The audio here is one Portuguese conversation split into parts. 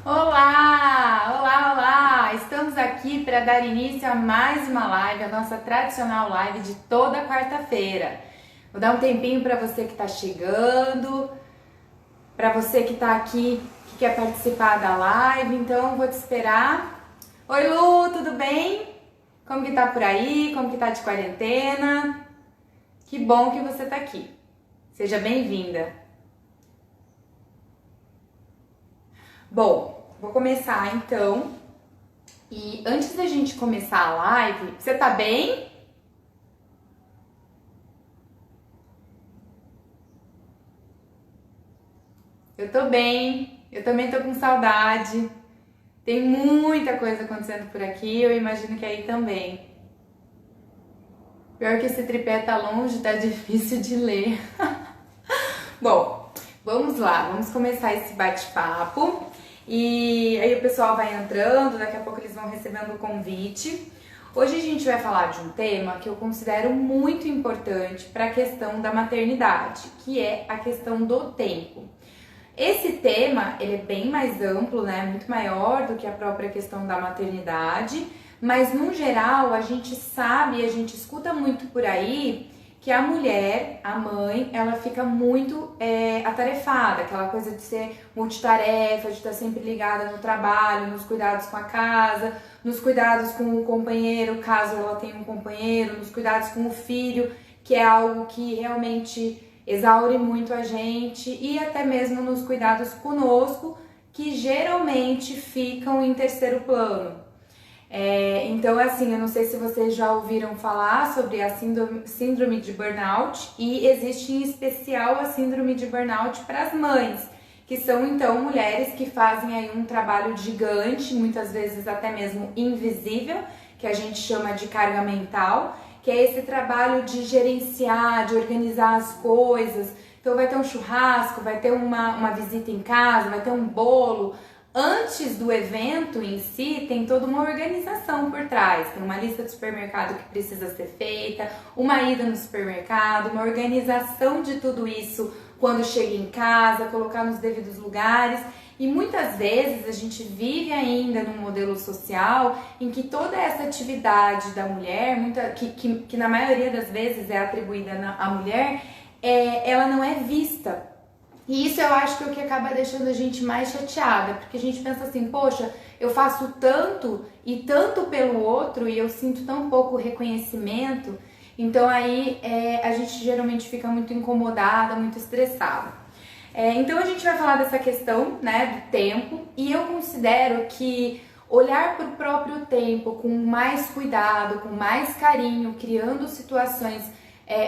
Olá, olá, olá! Estamos aqui para dar início a mais uma live, a nossa tradicional live de toda quarta-feira. Vou dar um tempinho para você que está chegando, para você que está aqui, que quer participar da live, então vou te esperar. Oi Lu, tudo bem? Como que tá por aí? Como que tá de quarentena? Que bom que você tá aqui. Seja bem-vinda. Bom, vou começar então. E antes da gente começar a live, você tá bem? Eu tô bem, eu também tô com saudade. Tem muita coisa acontecendo por aqui, eu imagino que aí também. Pior que esse tripé tá longe, tá difícil de ler. Bom, vamos lá, vamos começar esse bate-papo. E aí o pessoal vai entrando, daqui a pouco eles vão recebendo o convite. Hoje a gente vai falar de um tema que eu considero muito importante para a questão da maternidade, que é a questão do tempo. Esse tema, ele é bem mais amplo, né? Muito maior do que a própria questão da maternidade, mas no geral a gente sabe, a gente escuta muito por aí que a mulher, a mãe, ela fica muito atarefada, aquela coisa de ser multitarefa, de estar sempre ligada no trabalho, nos cuidados com a casa, nos cuidados com o companheiro, caso ela tenha um companheiro, nos cuidados com o filho, que é algo que realmente exaure muito a gente, e até mesmo nos cuidados conosco, que geralmente ficam em terceiro plano. Então, assim, eu não sei se vocês já ouviram falar sobre a síndrome de burnout, e existe em especial a síndrome de burnout para as mães, que são então mulheres que fazem aí um trabalho gigante, muitas vezes até mesmo invisível, que a gente chama de carga mental, que é esse trabalho de gerenciar, de organizar as coisas. Então vai ter um churrasco, vai ter uma visita em casa, vai ter um bolo. Antes do evento em si, tem toda uma organização por trás. Tem uma lista de supermercado que precisa ser feita, uma ida no supermercado, uma organização de tudo isso quando chega em casa, colocar nos devidos lugares. E muitas vezes a gente vive ainda num modelo social em que toda essa atividade da mulher, que na maioria das vezes é atribuída à mulher, ela não é vista. E isso eu acho que é o que acaba deixando a gente mais chateada, porque a gente pensa assim, poxa, eu faço tanto e tanto pelo outro e eu sinto tão pouco reconhecimento, então aí a gente geralmente fica muito incomodada, muito estressada. Então a gente vai falar dessa questão, né, do tempo, e eu considero que olhar para o próprio tempo com mais cuidado, com mais carinho, criando situações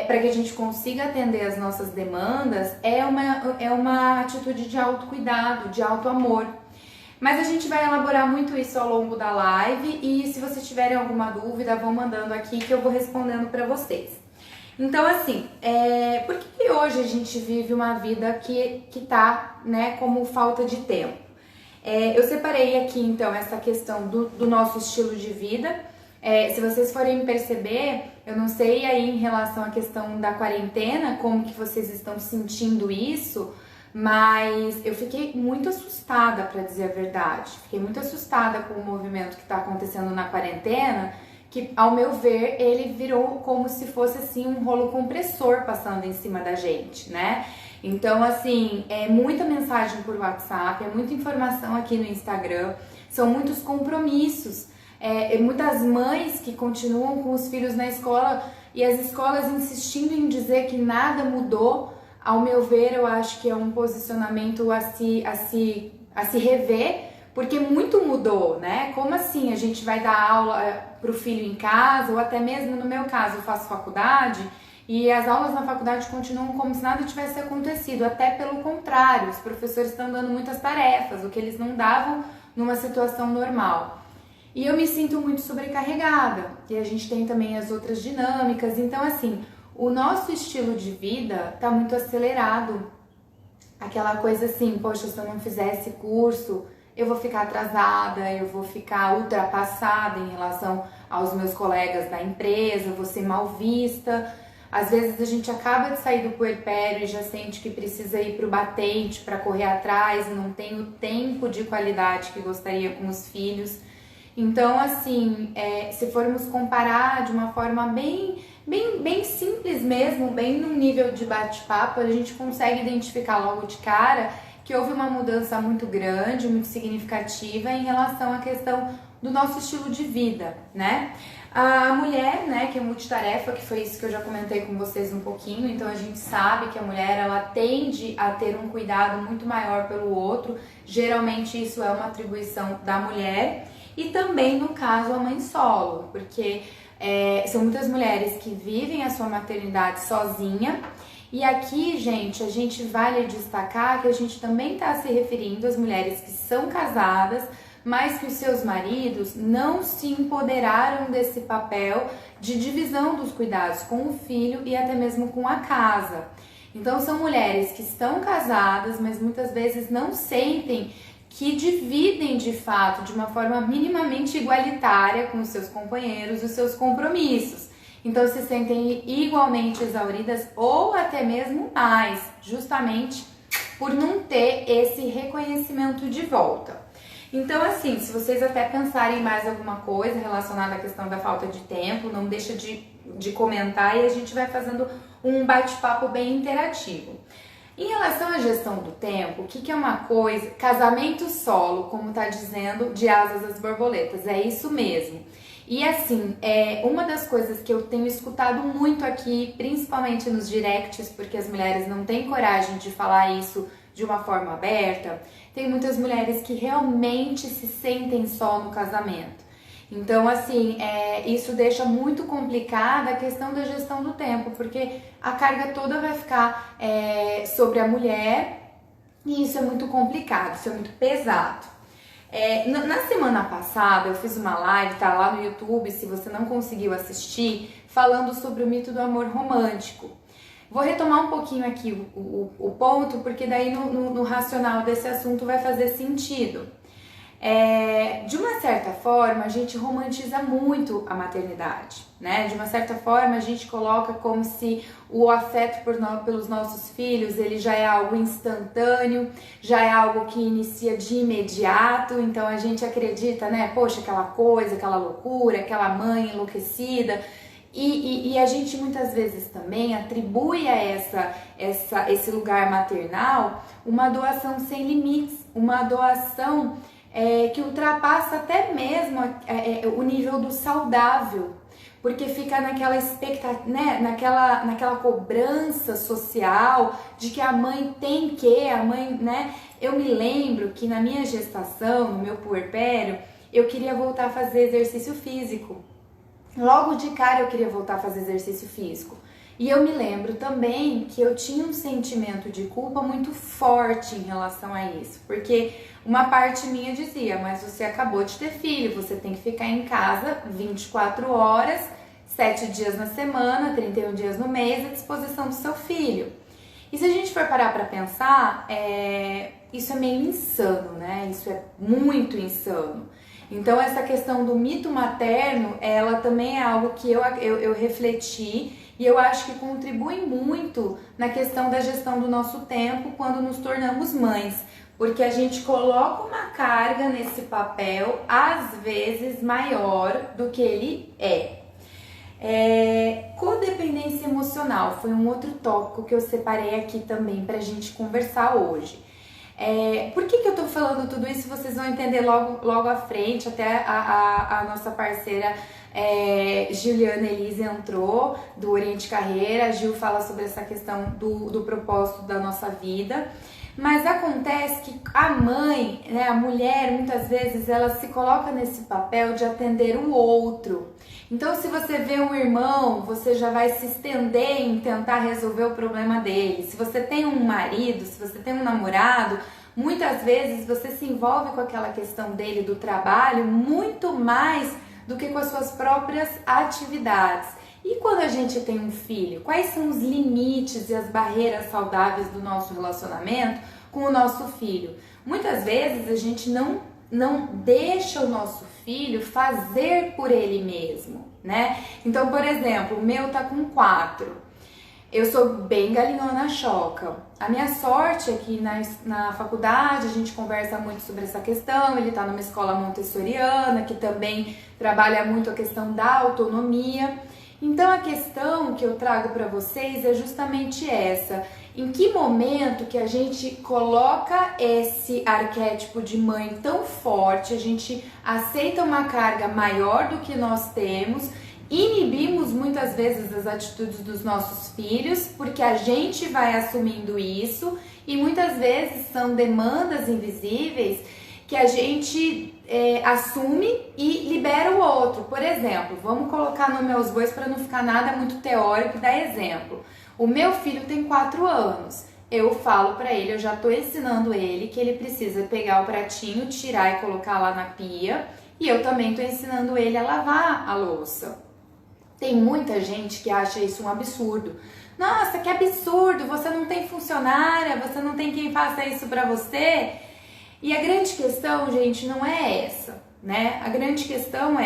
para que a gente consiga atender as nossas demandas, é uma atitude de autocuidado, de autoamor. Mas a gente vai elaborar muito isso ao longo da live, e se vocês tiverem alguma dúvida, vão mandando aqui que eu vou respondendo para vocês. Então, assim, por que hoje a gente vive uma vida que tá, né, como falta de tempo? Eu separei aqui, então, essa questão do nosso estilo de vida. Se vocês forem perceber, eu não sei aí em relação à questão da quarentena, como que vocês estão sentindo isso, mas eu fiquei muito assustada, para dizer a verdade. Fiquei muito assustada com o movimento que está acontecendo na quarentena, que, ao meu ver, ele virou como se fosse, assim, um rolo compressor passando em cima da gente, né? Então, assim, é muita mensagem por WhatsApp, é muita informação aqui no Instagram, são muitos compromissos. Muitas mães que continuam com os filhos na escola e as escolas insistindo em dizer que nada mudou. Ao meu ver, eu acho que é um posicionamento a se rever, porque muito mudou, né? Como assim a gente vai dar aula para o filho em casa, ou até mesmo no meu caso, eu faço faculdade e as aulas na faculdade continuam como se nada tivesse acontecido, até pelo contrário, os professores estão dando muitas tarefas, o que eles não davam numa situação normal. E eu me sinto muito sobrecarregada, e a gente tem também as outras dinâmicas, então assim, o nosso estilo de vida tá muito acelerado. Aquela coisa assim, poxa, se eu não fizer esse curso, eu vou ficar atrasada, eu vou ficar ultrapassada em relação aos meus colegas da empresa, eu vou ser mal vista. Às vezes a gente acaba de sair do puerpério e já sente que precisa ir para o batente para correr atrás, não tem o tempo de qualidade que gostaria com os filhos. Então, assim, se formos comparar de uma forma bem simples mesmo, bem num nível de bate-papo, a gente consegue identificar logo de cara que houve uma mudança muito grande, muito significativa em relação à questão do nosso estilo de vida, né? A mulher, né, que é multitarefa, que foi isso que eu já comentei com vocês um pouquinho, então a gente sabe que a mulher, ela tende a ter um cuidado muito maior pelo outro, geralmente isso é uma atribuição da mulher, e também no caso a mãe solo, porque são muitas mulheres que vivem a sua maternidade sozinha. E aqui, gente, a gente vale destacar que a gente também está se referindo às mulheres que são casadas, mas que os seus maridos não se empoderaram desse papel de divisão dos cuidados com o filho e até mesmo com a casa. Então são mulheres que estão casadas, mas muitas vezes não sentem que dividem de fato, de uma forma minimamente igualitária com os seus companheiros, os seus compromissos. Então se sentem igualmente exauridas ou até mesmo mais, justamente por não ter esse reconhecimento de volta. Então, assim, se vocês até pensarem em mais alguma coisa relacionada à questão da falta de tempo, não deixa de comentar e a gente vai fazendo um bate-papo bem interativo. Em relação à gestão do tempo, o que é uma coisa? Casamento solo, como tá dizendo, de asas às borboletas, é isso mesmo. E assim, uma das coisas que eu tenho escutado muito aqui, principalmente nos directs, porque as mulheres não têm coragem de falar isso de uma forma aberta, tem muitas mulheres que realmente se sentem só no casamento. Então, assim, isso deixa muito complicada a questão da gestão do tempo, porque a carga toda vai ficar sobre a mulher e isso é muito complicado, isso é muito pesado. Na semana passada eu fiz uma live, tá lá no YouTube, se você não conseguiu assistir, falando sobre o mito do amor romântico. Vou retomar um pouquinho aqui o ponto, porque daí no racional desse assunto vai fazer sentido. De uma certa forma, a gente romantiza muito a maternidade, né? De uma certa forma, a gente coloca como se o afeto pelos nossos filhos, ele já é algo instantâneo, já é algo que inicia de imediato, então a gente acredita, né? Poxa, aquela coisa, aquela loucura, aquela mãe enlouquecida. E a gente muitas vezes também atribui a esse lugar maternal uma doação sem limites, uma doação que ultrapassa até mesmo o nível do saudável, porque fica naquela expectativa, né, naquela cobrança social de que a mãe tem que, a mãe, né? Eu me lembro que na minha gestação, no meu puerpério, eu queria voltar a fazer exercício físico. Logo de cara eu queria voltar a fazer exercício físico. E eu me lembro também que eu tinha um sentimento de culpa muito forte em relação a isso. Porque uma parte minha dizia, mas você acabou de ter filho, você tem que ficar em casa 24 horas, 7 dias na semana, 31 dias no mês, à disposição do seu filho. E se a gente for parar para pensar, isso é meio insano, né? Isso é muito insano. Então essa questão do mito materno, ela também é algo que eu refleti e eu acho que contribui muito na questão da gestão do nosso tempo quando nos tornamos mães, porque a gente coloca uma carga nesse papel, às vezes maior do que ele é. Codependência emocional foi um outro tópico que eu separei aqui também pra gente conversar hoje. Por que eu tô falando tudo isso? Vocês vão entender logo à frente, até a nossa parceira Juliana Elise entrou, do Oriente Carreira. A Gil fala sobre essa questão do propósito da nossa vida. Mas acontece que a mãe, né, a mulher, muitas vezes, ela se coloca nesse papel de atender o outro. Então, se você vê um irmão, você já vai se estender em tentar resolver o problema dele. Se você tem um marido, se você tem um namorado, muitas vezes você se envolve com aquela questão dele do trabalho muito mais do que com as suas próprias atividades. E quando a gente tem um filho, quais são os limites e as barreiras saudáveis do nosso relacionamento com o nosso filho? Muitas vezes a gente não deixa o nosso filho fazer por ele mesmo, né? Então, por exemplo, o meu tá com 4. Eu sou bem galinhona choca. A minha sorte é que na faculdade a gente conversa muito sobre essa questão. Ele está numa escola montessoriana que também trabalha muito a questão da autonomia. Então a questão que eu trago para vocês é justamente essa. Em que momento que a gente coloca esse arquétipo de mãe tão forte, a gente aceita uma carga maior do que nós temos, inibimos muitas vezes as atitudes dos nossos filhos, porque a gente vai assumindo isso e muitas vezes são demandas invisíveis que a gente assume e libera o outro. Por exemplo, vamos colocar nome aos bois para não ficar nada muito teórico e dar exemplo. O meu filho tem 4 anos. Eu falo para ele, eu já estou ensinando ele que ele precisa pegar o pratinho, tirar e colocar lá na pia. E eu também estou ensinando ele a lavar a louça. Tem muita gente que acha isso um absurdo. Nossa, que absurdo, você não tem funcionária, você não tem quem faça isso para você. E a grande questão, gente, não é essa, né? A grande questão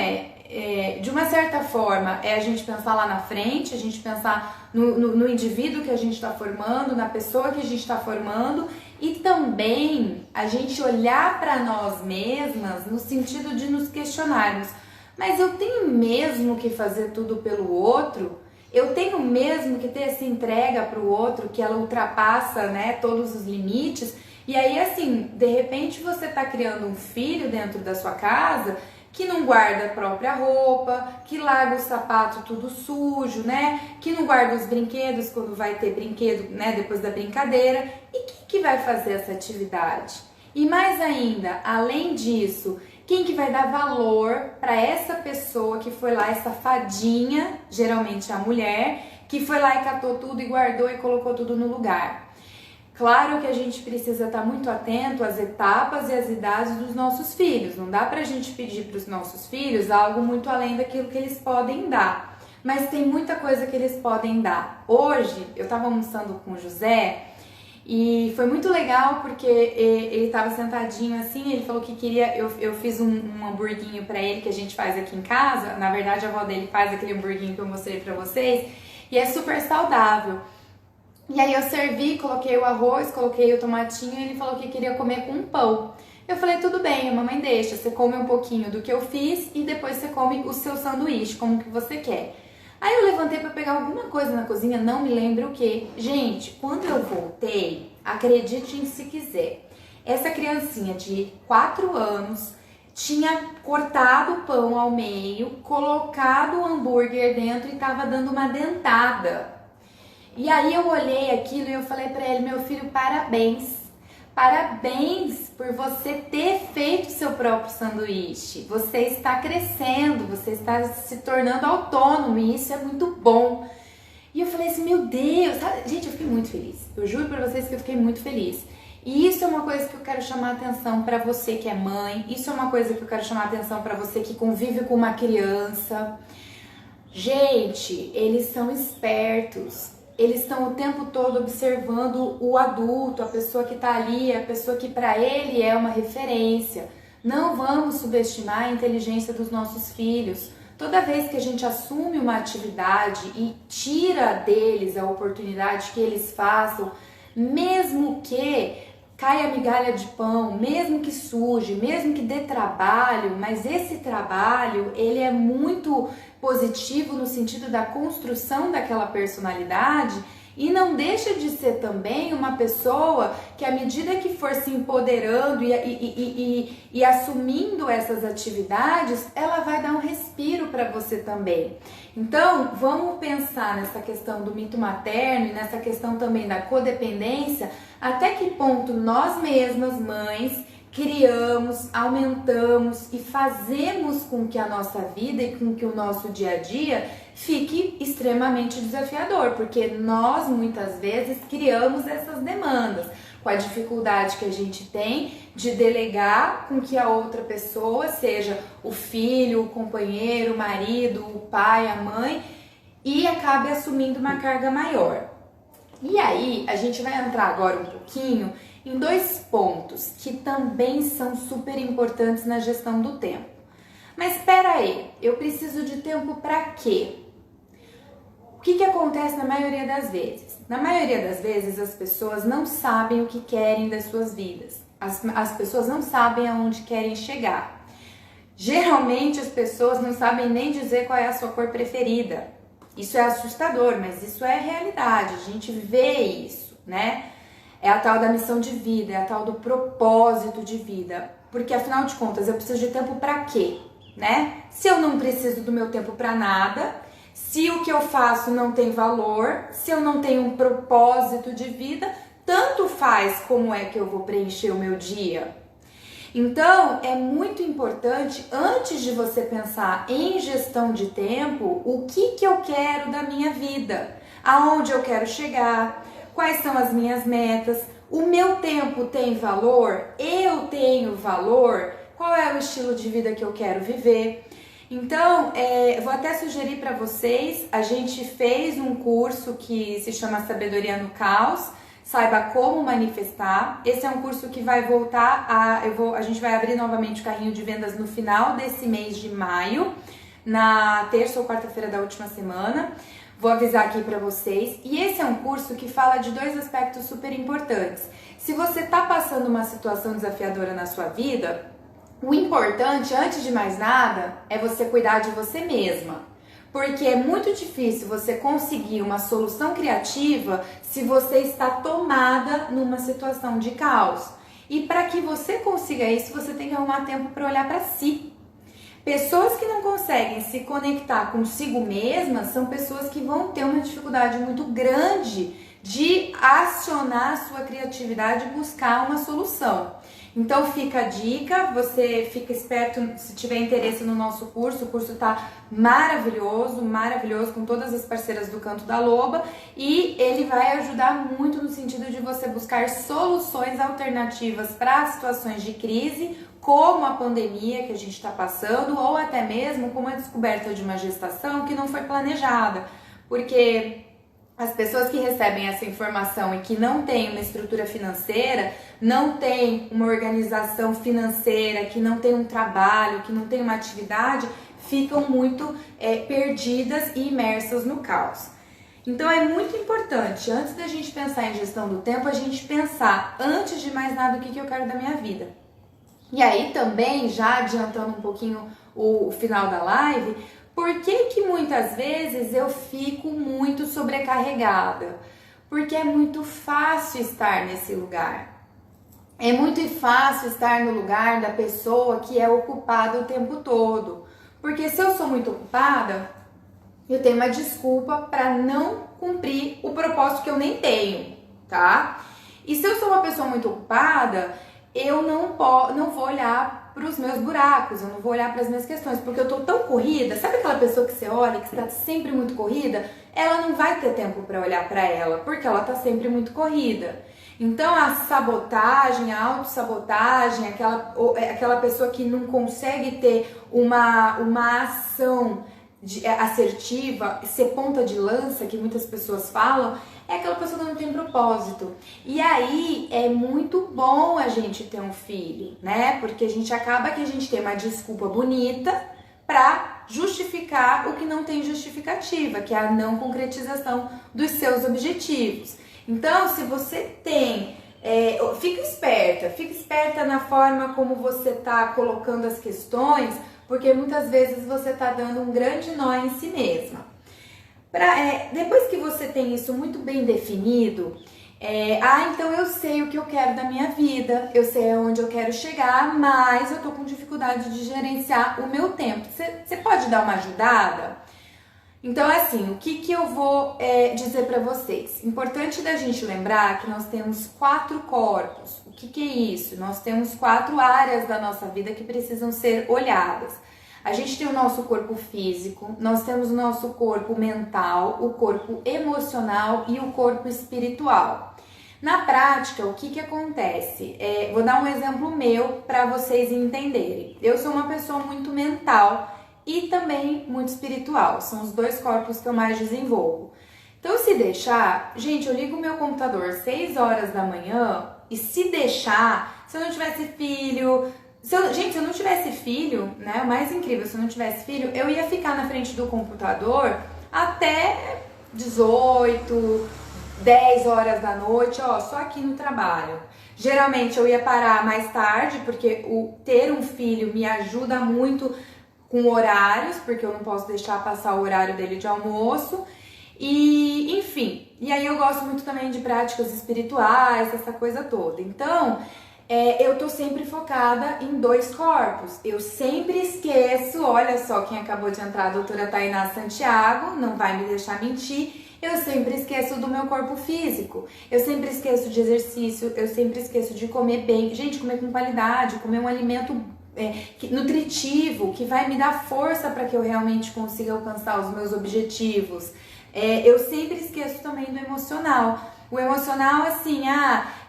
de uma certa forma, é a gente pensar lá na frente, a gente pensar no indivíduo que a gente está formando, na pessoa que a gente está formando e também a gente olhar para nós mesmas no sentido de nos questionarmos. Mas eu tenho mesmo que fazer tudo pelo outro? Eu tenho mesmo que ter essa entrega para o outro que ela ultrapassa, né, todos os limites? E aí, assim, de repente você tá criando um filho dentro da sua casa que não guarda a própria roupa, que larga o sapato tudo sujo, né? Que não guarda os brinquedos quando vai ter brinquedo, né, depois da brincadeira. E quem que vai fazer essa atividade? E mais ainda, além disso, quem que vai dar valor para essa pessoa que foi lá, essa fadinha, geralmente a mulher, que foi lá e catou tudo e guardou e colocou tudo no lugar? Claro que a gente precisa estar muito atento às etapas e às idades dos nossos filhos. Não dá pra gente pedir para os nossos filhos algo muito além daquilo que eles podem dar. Mas tem muita coisa que eles podem dar. Hoje, eu estava almoçando com o José e foi muito legal porque ele estava sentadinho assim, ele falou que queria, eu fiz um hamburguinho para ele que a gente faz aqui em casa. Na verdade, a avó dele faz aquele hamburguinho que eu mostrei para vocês e é super saudável. E aí eu servi, coloquei o arroz, coloquei o tomatinho e ele falou que queria comer com pão. Eu falei, tudo bem, a mamãe deixa, você come um pouquinho do que eu fiz e depois você come o seu sanduíche, como que você quer. Aí eu levantei para pegar alguma coisa na cozinha, não me lembro o que. Gente, quando eu voltei, acreditem se quiser, essa criancinha de 4 anos tinha cortado o pão ao meio, colocado o hambúrguer dentro e estava dando uma dentada. E aí eu olhei aquilo e eu falei pra ele, meu filho, parabéns. Parabéns por você ter feito seu próprio sanduíche. Você está crescendo, você está se tornando autônomo e isso é muito bom. E eu falei assim, meu Deus, sabe? Gente, eu fiquei muito feliz. Eu juro pra vocês que eu fiquei muito feliz. E isso é uma coisa que eu quero chamar a atenção pra você que é mãe. Isso é uma coisa que eu quero chamar a atenção pra você que convive com uma criança. Gente, eles são espertos. Eles estão o tempo todo observando o adulto, a pessoa que está ali, a pessoa que para ele é uma referência. Não vamos subestimar a inteligência dos nossos filhos. Toda vez que a gente assume uma atividade e tira deles a oportunidade que eles façam, mesmo que caia migalha de pão, mesmo que suje, mesmo que dê trabalho, mas esse trabalho, ele é muito positivo no sentido da construção daquela personalidade e não deixa de ser também uma pessoa que à medida que for se empoderando e assumindo essas atividades, ela vai dar um respiro para você também. Então, vamos pensar nessa questão do mito materno e nessa questão também da codependência, até que ponto nós mesmas, mães, criamos, aumentamos e fazemos com que a nossa vida e com que o nosso dia a dia fique extremamente desafiador, porque nós muitas vezes criamos essas demandas com a dificuldade que a gente tem de delegar com que a outra pessoa, seja o filho, o companheiro, o marido, o pai, a mãe, e acabe assumindo uma carga maior. E aí, a gente vai entrar agora um pouquinho em 2 pontos que também são super importantes na gestão do tempo. Mas espera aí, eu preciso de tempo para quê? que que acontece na maioria das vezes? Na maioria das vezes, as pessoas não sabem o que querem das suas vidas. As pessoas não sabem aonde querem chegar. Geralmente, as pessoas não sabem nem dizer qual é a sua cor preferida. Isso é assustador, mas isso é realidade. A gente vê isso, né? É a tal da missão de vida, é a tal do propósito de vida. Porque, afinal de contas, eu preciso de tempo pra quê, né? Se eu não preciso do meu tempo pra nada, se o que eu faço não tem valor, se eu não tenho um propósito de vida, tanto faz como é que eu vou preencher o meu dia. Então, é muito importante, antes de você pensar em gestão de tempo, o que eu quero da minha vida, aonde eu quero chegar, quais são as minhas metas, o meu tempo tem valor, eu tenho valor, qual é o estilo de vida que eu quero viver. Então, vou até sugerir para vocês, a gente fez um curso que se chama Sabedoria no Caos, Saiba Como Manifestar. Esse é um curso que vai voltar a gente vai abrir novamente o carrinho de vendas no final desse mês de maio, na terça ou quarta-feira da última semana. Vou avisar aqui para vocês. E esse é um curso que fala de dois aspectos super importantes. Se você está passando uma situação desafiadora na sua vida, o importante, antes de mais nada, é você cuidar de você mesma. Porque é muito difícil você conseguir uma solução criativa se você está tomada numa situação de caos. E para que você consiga isso, você tem que arrumar tempo para olhar para si. Pessoas que não conseguem se conectar consigo mesmas são pessoas que vão ter uma dificuldade muito grande de acionar a sua criatividade e buscar uma solução. Então fica a dica, você fica esperto se tiver interesse no nosso curso. O curso tá maravilhoso, com todas as parceiras do Canto da Loba, e ele vai ajudar muito no sentido de você buscar soluções alternativas para situações de crise, como a pandemia que a gente está passando, ou até mesmo como a descoberta de uma gestação que não foi planejada, porque as pessoas que recebem essa informação e que não têm uma estrutura financeira, não têm uma organização financeira, que não tem um trabalho, que não tem uma atividade, ficam muito perdidas e imersas no caos. Então é muito importante, antes da gente pensar em gestão do tempo, a gente pensar, antes de mais nada, o que eu quero da minha vida. E aí também, já adiantando um pouquinho o final da live, por que muitas vezes eu fico muito sobrecarregada? Porque é muito fácil estar nesse lugar. É muito fácil estar no lugar da pessoa que é ocupada o tempo todo. Porque se eu sou muito ocupada, eu tenho uma desculpa para não cumprir o propósito que eu nem tenho, tá? E se eu sou uma pessoa muito ocupada, eu não vou olhar para os meus buracos, eu não vou olhar para as minhas questões, porque eu tô tão corrida. Sabe aquela pessoa que você olha, que está sempre muito corrida? Ela não vai ter tempo para olhar para ela, porque ela tá sempre muito corrida. Então a sabotagem, a autossabotagem, aquela pessoa que não consegue ter uma ação assertiva, ser ponta de lança, que muitas pessoas falam, é aquela pessoa que não tem propósito. E aí é muito bom a gente ter um filho, né? Porque a gente acaba que a gente tem uma desculpa bonita para justificar o que não tem justificativa, que é a não concretização dos seus objetivos. Então, se você tem... fica esperta na forma como você está colocando as questões, porque muitas vezes você está dando um grande nó em si mesma. Depois que você tem isso muito bem definido, então eu sei o que eu quero da minha vida, eu sei aonde eu quero chegar, mas eu tô com dificuldade de gerenciar o meu tempo. Você pode dar uma ajudada? Então, assim, o que eu vou dizer para vocês? Importante da gente lembrar que nós temos 4 corpos. O que é isso? Nós temos 4 áreas da nossa vida que precisam ser olhadas. A gente tem o nosso corpo físico, nós temos o nosso corpo mental, o corpo emocional e o corpo espiritual. Na prática, o que acontece? Vou dar um exemplo meu para vocês entenderem. Eu sou uma pessoa muito mental e também muito espiritual. São os 2 corpos que eu mais desenvolvo. Então, se deixar... Gente, eu ligo o meu computador às 6 horas da manhã e se deixar, se eu não tivesse filho... se eu não tivesse filho, né? O mais incrível, se eu não tivesse filho, eu ia ficar na frente do computador até 18, 10 horas da noite, ó, só aqui no trabalho. Geralmente eu ia parar mais tarde, porque ter um filho me ajuda muito com horários, porque eu não posso deixar passar o horário dele de almoço. E, enfim, e aí eu gosto muito também de práticas espirituais, essa coisa toda. Então, eu tô sempre focada em 2 corpos. Eu sempre esqueço, olha só quem acabou de entrar, a doutora Tainá Santiago, não vai me deixar mentir. Eu sempre esqueço do meu corpo físico, eu sempre esqueço de exercício, eu sempre esqueço de comer bem. Gente, comer com qualidade, comer um alimento nutritivo, que vai me dar força para que eu realmente consiga alcançar os meus objetivos. Eu sempre esqueço também do emocional. O emocional, assim,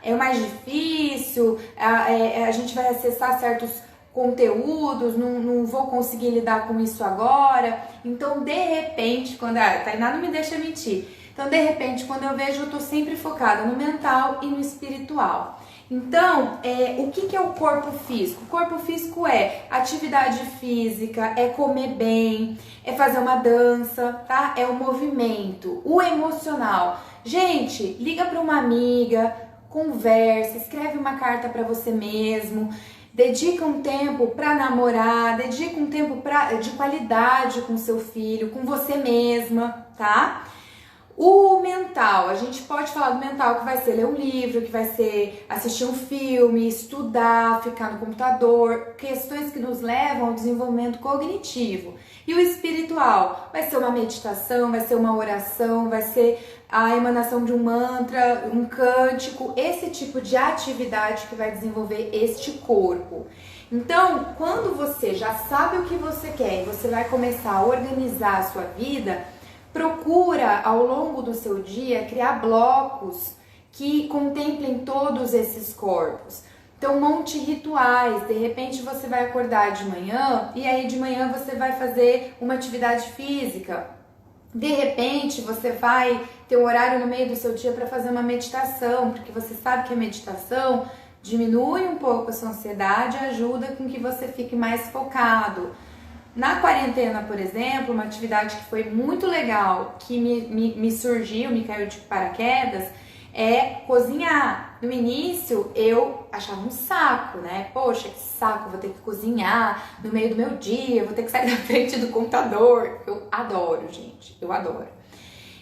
é o mais difícil, a gente vai acessar certos conteúdos, não vou conseguir lidar com isso agora. Então, de repente, quando Tainá não me deixa mentir. Então, de repente, quando eu vejo, eu tô sempre focada no mental e no espiritual. Então, o que é o corpo físico? O corpo físico é atividade física, é comer bem, é fazer uma dança, tá? É o movimento. O emocional. Gente, liga para uma amiga, conversa, escreve uma carta para você mesmo. Dedica um tempo para namorar, dedica um tempo de qualidade com seu filho, com você mesma, tá? O mental, a gente pode falar do mental, que vai ser ler um livro, que vai ser assistir um filme, estudar, ficar no computador, questões que nos levam ao desenvolvimento cognitivo. E o espiritual vai ser uma meditação, vai ser uma oração, vai ser a emanação de um mantra, um cântico, esse tipo de atividade que vai desenvolver este corpo. Então, quando você já sabe o que você quer e você vai começar a organizar a sua vida, procura ao longo do seu dia criar blocos que contemplem todos esses corpos. Então, monte rituais. De repente você vai acordar de manhã e aí de manhã você vai fazer uma atividade física. De repente você vai ter um horário no meio do seu dia para fazer uma meditação, porque você sabe que a meditação diminui um pouco a sua ansiedade e ajuda com que você fique mais focado. Na quarentena, por exemplo, uma atividade que foi muito legal, que me surgiu, me caiu de paraquedas, é cozinhar. No início, eu achava um saco, né? Poxa, que saco, vou ter que cozinhar no meio do meu dia, vou ter que sair da frente do computador. Eu adoro, gente, eu adoro.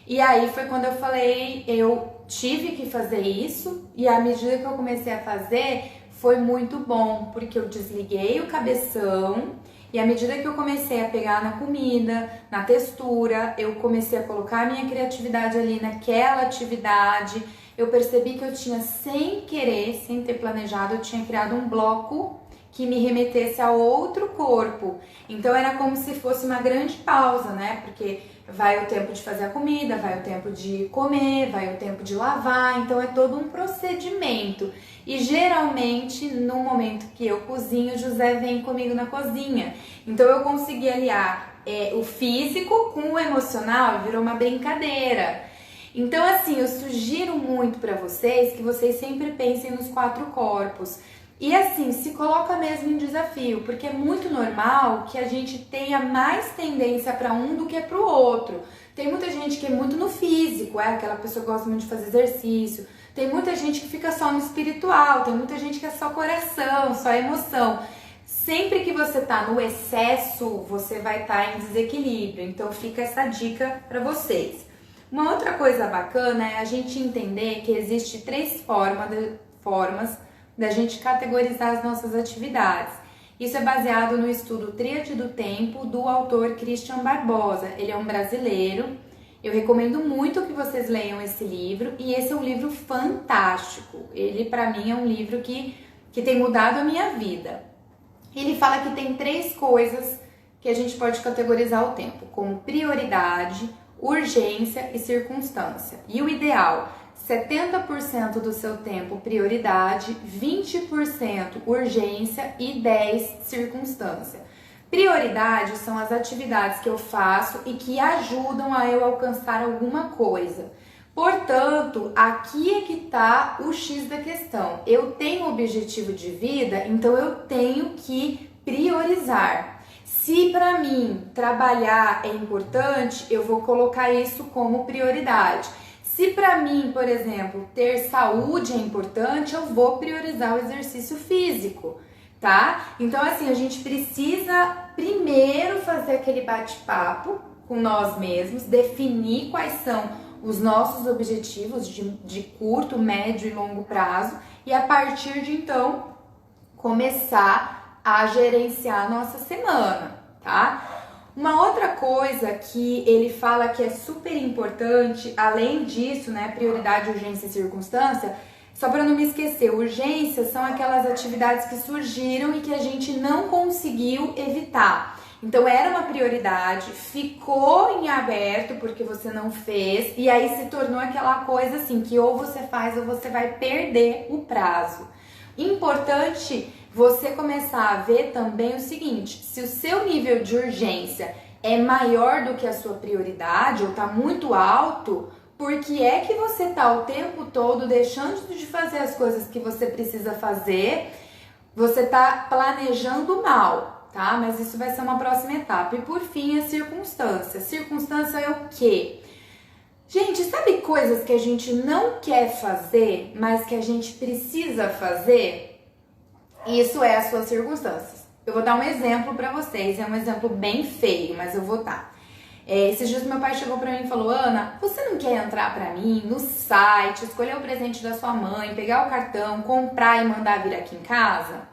E aí foi quando eu falei, eu tive que fazer isso, e à medida que eu comecei a fazer, foi muito bom, porque eu desliguei o cabeção. E à medida que eu comecei a pegar na comida, na textura, eu comecei a colocar a minha criatividade ali naquela atividade, eu percebi que eu tinha, sem querer, sem ter planejado, eu tinha criado um bloco que me remetesse a outro corpo. Então era como se fosse uma grande pausa, né? Porque vai o tempo de fazer a comida, vai o tempo de comer, vai o tempo de lavar, então é todo um procedimento. E geralmente, no momento que eu cozinho, José vem comigo na cozinha. Então eu consegui aliar o físico com o emocional, virou uma brincadeira. Então assim, eu sugiro muito para vocês que vocês sempre pensem nos 4 corpos. E assim, se coloca mesmo em desafio, porque é muito normal que a gente tenha mais tendência para um do que para o outro. Tem muita gente que é muito no físico, aquela pessoa que gosta muito de fazer exercício. Tem muita gente que fica só no espiritual, tem muita gente que é só coração, só emoção. Sempre que você tá no excesso, você vai estar em desequilíbrio. Então fica essa dica para vocês. Uma outra coisa bacana é a gente entender que existe 3 formas da gente categorizar as nossas atividades. Isso é baseado no estudo Tríade do Tempo do autor Christian Barbosa. Ele é um brasileiro. Eu recomendo muito que vocês leiam esse livro, e esse é um livro fantástico. Ele, para mim, é um livro que tem mudado a minha vida. Ele fala que tem 3 coisas que a gente pode categorizar o tempo, como prioridade, urgência e circunstância. E o ideal, 70% do seu tempo prioridade, 20% urgência e 10% circunstância. Prioridade são as atividades que eu faço e que ajudam a eu alcançar alguma coisa. Portanto, aqui é que está o X da questão. Eu tenho objetivo de vida, então eu tenho que priorizar. Se para mim trabalhar é importante, eu vou colocar isso como prioridade. Se para mim, por exemplo, ter saúde é importante, eu vou priorizar o exercício físico, tá? Então, assim, a gente precisa primeiro fazer aquele bate-papo com nós mesmos, definir quais são os nossos objetivos de curto, médio e longo prazo e a partir de então começar a gerenciar a nossa semana, tá? Uma outra coisa que ele fala que é super importante, além disso, né, prioridade, urgência e circunstância, só para não me esquecer, urgências são aquelas atividades que surgiram e que a gente não conseguiu evitar. Então era uma prioridade, ficou em aberto porque você não fez e aí se tornou aquela coisa assim que ou você faz ou você vai perder o prazo. Importante você começar a ver também o seguinte, se o seu nível de urgência é maior do que a sua prioridade ou está muito alto, por que é que você está o tempo todo deixando de fazer as coisas que você precisa fazer? Você está planejando mal, tá? Mas isso vai ser uma próxima etapa. E por fim, a circunstância. Circunstância é o quê? Gente, sabe coisas que a gente não quer fazer, mas que a gente precisa fazer? Isso é as suas circunstâncias. Eu vou dar um exemplo pra vocês, é um exemplo bem feio, mas eu vou dar. Esses dias meu pai chegou pra mim e falou: Ana, você não quer entrar pra mim no site, escolher o presente da sua mãe, pegar o cartão, comprar e mandar vir aqui em casa?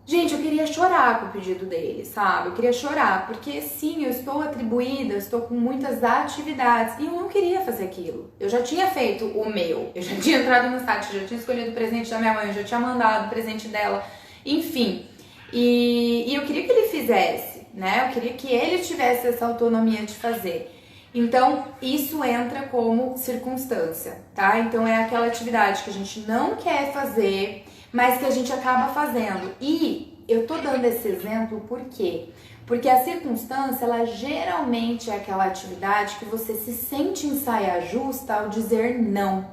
Gente, eu queria chorar com o pedido dele, sabe? Eu queria chorar, porque sim, eu estou atribuída, eu estou com muitas atividades e eu não queria fazer aquilo. Eu já tinha feito o meu, eu já tinha entrado no site, já tinha escolhido o presente da minha mãe, eu já tinha mandado o presente dela, enfim. E eu queria que ele fizesse, né? Eu queria que ele tivesse essa autonomia de fazer. Então, isso entra como circunstância, tá? Então, é aquela atividade que a gente não quer fazer, mas que a gente acaba fazendo. E eu tô dando esse exemplo por quê? Porque a circunstância, ela geralmente é aquela atividade que você se sente em saia justa ao dizer não.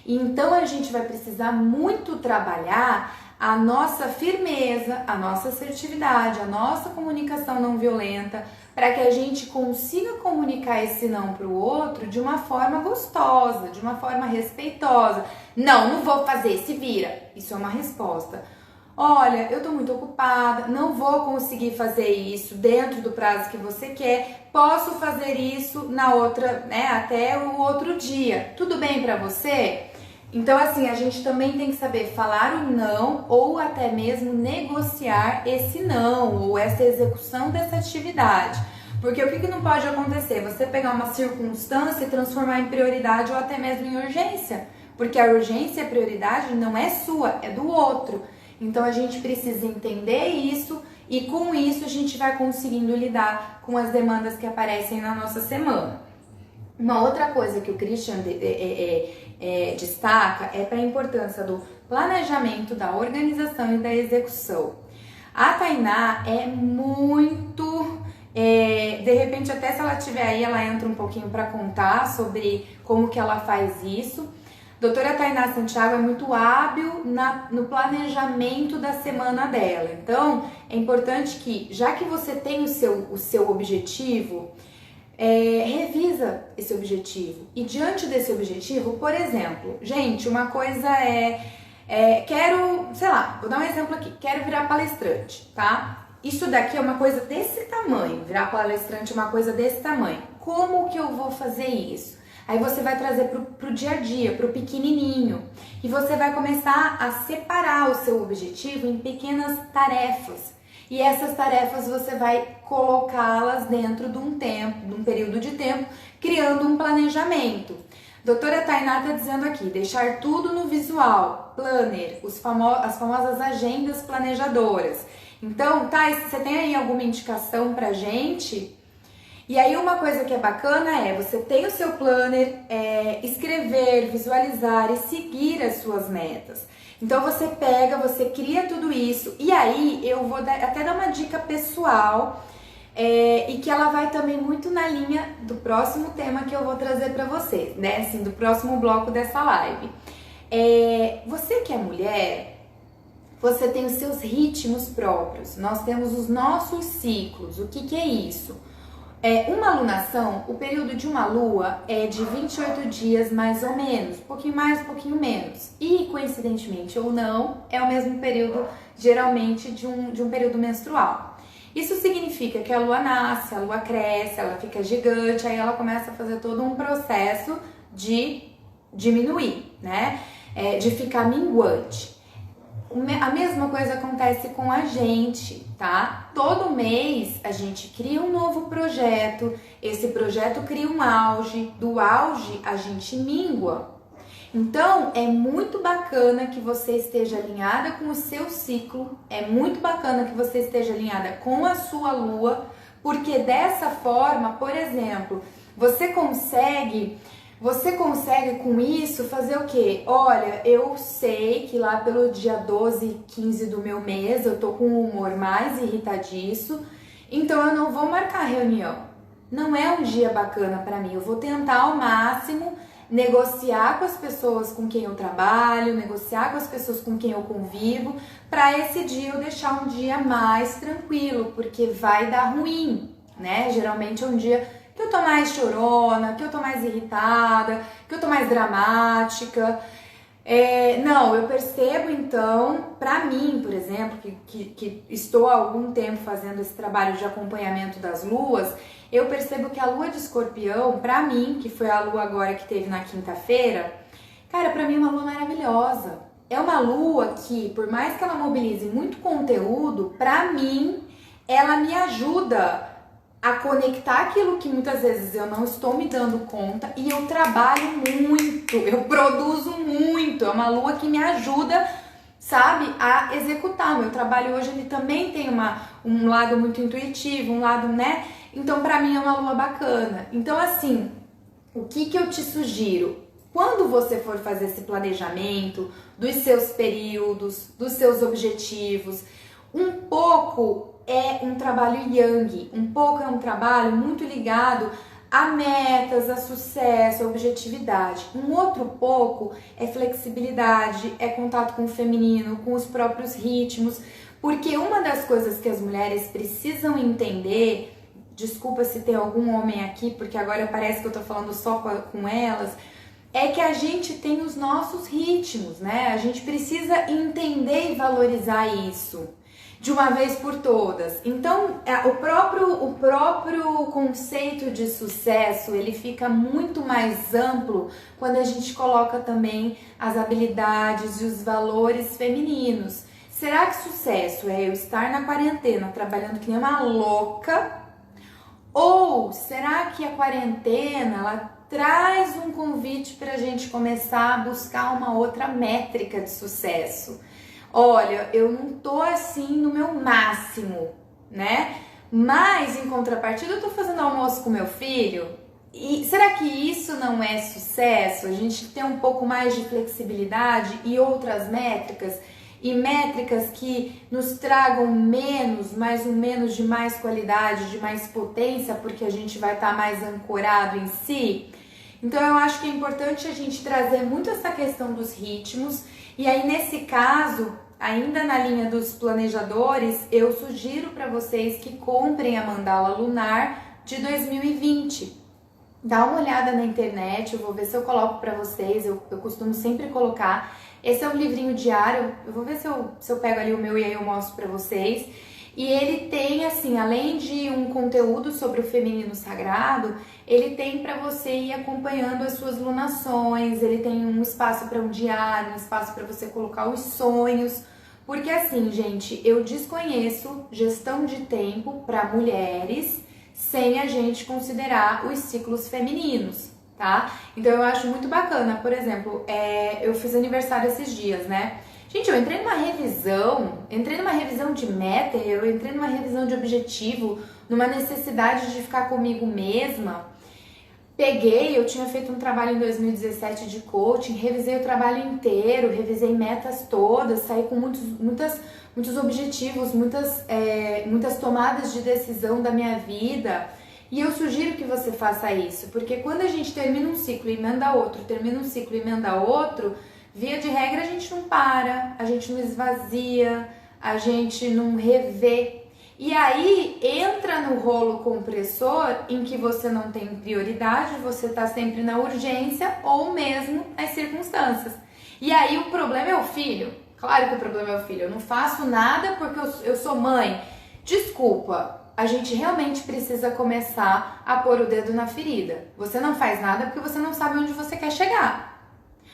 E então a gente vai precisar muito trabalhar a nossa firmeza, a nossa assertividade, a nossa comunicação não violenta, para que a gente consiga comunicar esse não para o outro de uma forma gostosa, de uma forma respeitosa. Não vou fazer, se vira. Isso é uma resposta. Olha, eu tô muito ocupada, não vou conseguir fazer isso dentro do prazo que você quer, posso fazer isso na outra, né, até o outro dia. Tudo bem para você? Então, assim, a gente também tem que saber falar o não ou até mesmo negociar esse não ou essa execução dessa atividade. Porque o que não pode acontecer? Você pegar uma circunstância e transformar em prioridade ou até mesmo em urgência. Porque a urgência e a prioridade não é sua, é do outro. Então, a gente precisa entender isso e com isso a gente vai conseguindo lidar com as demandas que aparecem na nossa semana. Uma outra coisa que o Christian destaca é para a importância do planejamento, da organização e da execução. A Tainá é muito... de repente, até se ela estiver aí, ela entra um pouquinho para contar sobre como que ela faz isso. Doutora Tainá Santiago é muito hábil no planejamento da semana dela. Então, é importante que, já que você tem o seu objetivo, revisa esse objetivo. E diante desse objetivo, por exemplo, gente, uma coisa quero, sei lá, vou dar um exemplo aqui, quero virar palestrante, tá? Isso daqui é uma coisa desse tamanho, virar palestrante é uma coisa desse tamanho. Como que eu vou fazer isso? Aí você vai trazer pro dia a dia, pro pequenininho. E você vai começar a separar o seu objetivo em pequenas tarefas. E essas tarefas você vai colocá-las dentro de um período de tempo, criando um planejamento. Doutora Tainá está dizendo aqui, deixar tudo no visual, planner, as famosas agendas planejadoras. Então, tá, você tem aí alguma indicação pra gente? E aí uma coisa que é bacana é, você tem o seu planner, escrever, visualizar e seguir as suas metas. Então você pega, você cria tudo isso e aí eu vou até dar uma dica pessoal e que ela vai também muito na linha do próximo tema que eu vou trazer pra vocês, né? Assim, do próximo bloco dessa live. Você que é mulher, você tem os seus ritmos próprios, nós temos os nossos ciclos. O que é isso? Uma lunação, o período de uma lua é de 28 dias mais ou menos, um pouquinho mais, um pouquinho menos. E, coincidentemente ou não, é o mesmo período, geralmente, de um período menstrual. Isso significa que a lua nasce, a lua cresce, ela fica gigante, aí ela começa a fazer todo um processo de diminuir, né? De ficar minguante. A mesma coisa acontece com a gente, tá? Todo mês a gente cria um novo projeto, esse projeto cria um auge, do auge a gente mingua. Então, é muito bacana que você esteja alinhada com o seu ciclo, é muito bacana que você esteja alinhada com a sua lua, porque dessa forma, por exemplo, você consegue com isso fazer o quê? Olha, eu sei que lá pelo dia 12, 15 do meu mês eu tô com o humor mais irritadiço, então eu não vou marcar reunião. Não é um dia bacana pra mim, eu vou tentar ao máximo negociar com as pessoas com quem eu trabalho, negociar com as pessoas com quem eu convivo, pra esse dia eu deixar um dia mais tranquilo, porque vai dar ruim, né? Geralmente é um dia que eu tô mais chorona, que eu tô mais irritada, que eu tô mais dramática. Não, eu percebo então, pra mim, por exemplo, que estou há algum tempo fazendo esse trabalho de acompanhamento das luas, eu percebo que a lua de Escorpião, pra mim, que foi a lua agora que teve na quinta-feira, cara, pra mim é uma lua maravilhosa. É uma lua que, por mais que ela mobilize muito conteúdo, pra mim, ela me ajuda a conectar aquilo que muitas vezes eu não estou me dando conta, e eu trabalho muito, eu produzo muito, é uma lua que me ajuda, sabe, a executar. O meu trabalho hoje ele também tem um lado muito intuitivo, um lado, né, então pra mim é uma lua bacana. Então assim, o que eu te sugiro? Quando você for fazer esse planejamento dos seus períodos, dos seus objetivos, um pouco é um trabalho yang, um pouco é um trabalho muito ligado a metas, a sucesso, a objetividade. Um outro pouco é flexibilidade, é contato com o feminino, com os próprios ritmos, porque uma das coisas que as mulheres precisam entender, desculpa se tem algum homem aqui, porque agora parece que eu tô falando só com elas, é que a gente tem os nossos ritmos, né? A gente precisa entender e valorizar isso de uma vez por todas. Então, o próprio conceito de sucesso, ele fica muito mais amplo quando a gente coloca também as habilidades e os valores femininos. Será que sucesso é eu estar na quarentena trabalhando que nem uma louca? Ou será que a quarentena, ela traz um convite para a gente começar a buscar uma outra métrica de sucesso? Olha, eu não tô assim no meu máximo, né? Mas em contrapartida eu tô fazendo almoço com meu filho. E será que isso não é sucesso? A gente ter um pouco mais de flexibilidade e outras métricas, e métricas que nos tragam menos, mas um menos de mais qualidade, de mais potência, porque a gente vai estar mais ancorado em si. Então eu acho que é importante a gente trazer muito essa questão dos ritmos. E aí, nesse caso, ainda na linha dos planejadores, eu sugiro para vocês que comprem a Mandala Lunar de 2020. Dá uma olhada na internet, eu vou ver se eu coloco para vocês, eu costumo sempre colocar. Esse é um livrinho diário, eu vou ver se eu pego ali o meu e aí eu mostro para vocês. E ele tem, assim, além de um conteúdo sobre o feminino sagrado, ele tem para você ir acompanhando as suas lunações, ele tem um espaço para um diário, um espaço para você colocar os sonhos. Porque assim, gente, eu desconheço gestão de tempo para mulheres sem a gente considerar os ciclos femininos, tá? Então eu acho muito bacana, por exemplo, eu fiz aniversário esses dias, né? Gente, eu entrei numa revisão de meta, eu entrei numa revisão de objetivo, numa necessidade de ficar comigo mesma. Eu tinha feito um trabalho em 2017 de coaching, revisei o trabalho inteiro, revisei metas todas, saí com muitos objetivos, muitas tomadas de decisão da minha vida. E eu sugiro que você faça isso, porque quando a gente termina um ciclo e emenda outro, termina um ciclo e emenda outro, Via de regra a gente não para, a gente não esvazia, a gente não revê. E aí entra no rolo compressor em que você não tem prioridade, você está sempre na urgência ou mesmo nas circunstâncias. E aí o problema é o filho. Claro que o problema é o filho. Eu não faço nada porque eu sou mãe. Desculpa, a gente realmente precisa começar a pôr o dedo na ferida. Você não faz nada porque você não sabe onde você quer chegar.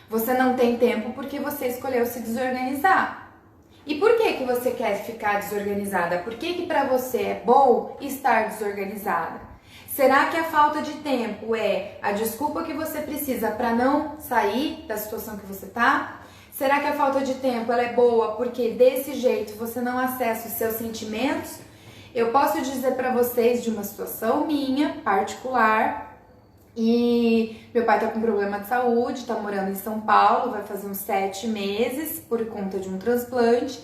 Você não tem tempo porque você escolheu se desorganizar. E por que você quer ficar desorganizada? Por que para você é bom estar desorganizada? Será que a falta de tempo é a desculpa que você precisa para não sair da situação que você tá? Será que a falta de tempo ela é boa porque desse jeito você não acessa os seus sentimentos? Eu posso dizer para vocês de uma situação minha, particular, e meu pai tá com problema de saúde, tá morando em São Paulo, vai fazer uns 7 meses por conta de um transplante.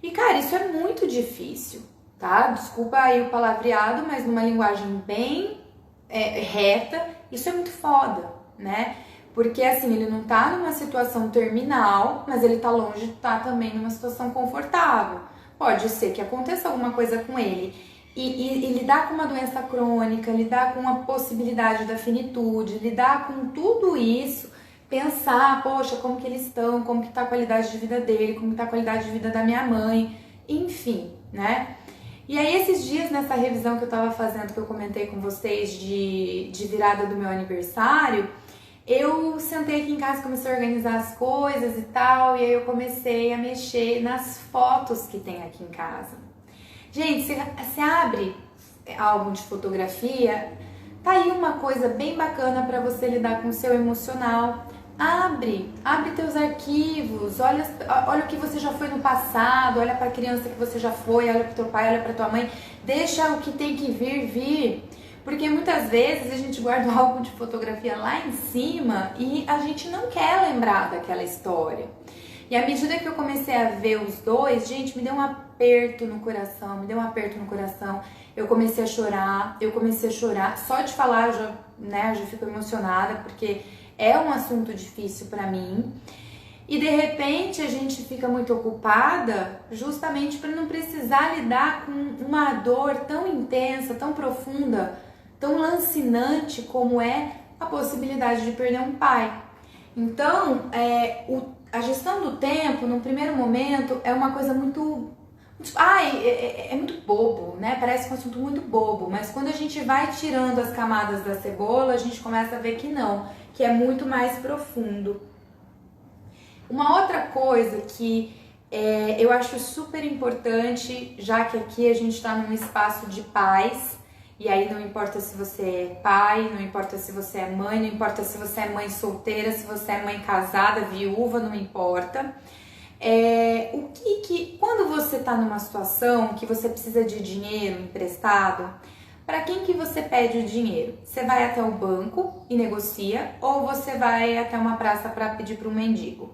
E cara, isso é muito difícil, tá? Desculpa aí o palavreado, mas numa linguagem bem reta, isso é muito foda, né? Porque assim, ele não tá numa situação terminal, mas ele tá longe de estar também numa situação confortável. Pode ser que aconteça alguma coisa com ele. E lidar com uma doença crônica, lidar com a possibilidade da finitude, lidar com tudo isso, pensar, poxa, como que eles estão, como que tá a qualidade de vida dele, como que tá a qualidade de vida da minha mãe, enfim, né? E aí esses dias, nessa revisão que eu tava fazendo, que eu comentei com vocês de virada do meu aniversário, eu sentei aqui em casa, comecei a organizar as coisas e tal, e aí eu comecei a mexer nas fotos que tem aqui em casa. Gente, você abre álbum de fotografia, tá aí uma coisa bem bacana para você lidar com o seu emocional. Abre teus arquivos, olha o que você já foi no passado, olha para a criança que você já foi, olha para teu pai, olha para tua mãe, deixa o que tem que vir. Porque muitas vezes a gente guarda o álbum de fotografia lá em cima e a gente não quer lembrar daquela história. E à medida que eu comecei a ver os dois, gente, me deu um aperto no coração, eu comecei a chorar, só de falar eu já fico emocionada, porque é um assunto difícil pra mim. E de repente a gente fica muito ocupada justamente para não precisar lidar com uma dor tão intensa, tão profunda, tão lancinante como é a possibilidade de perder um pai. Então, a gestão do tempo, no primeiro momento, é uma coisa muito... é muito bobo, né? Parece um assunto muito bobo, mas quando a gente vai tirando as camadas da cebola, a gente começa a ver que não, que é muito mais profundo. Uma outra coisa que eu acho super importante, já que aqui a gente está num espaço de paz, e aí não importa se você é pai, não importa se você é mãe, não importa se você é mãe solteira, se você é mãe casada, viúva, não importa. Quando você está numa situação que você precisa de dinheiro emprestado, para quem que você pede o dinheiro? Você vai até o banco e negocia ou você vai até uma praça para pedir para um mendigo?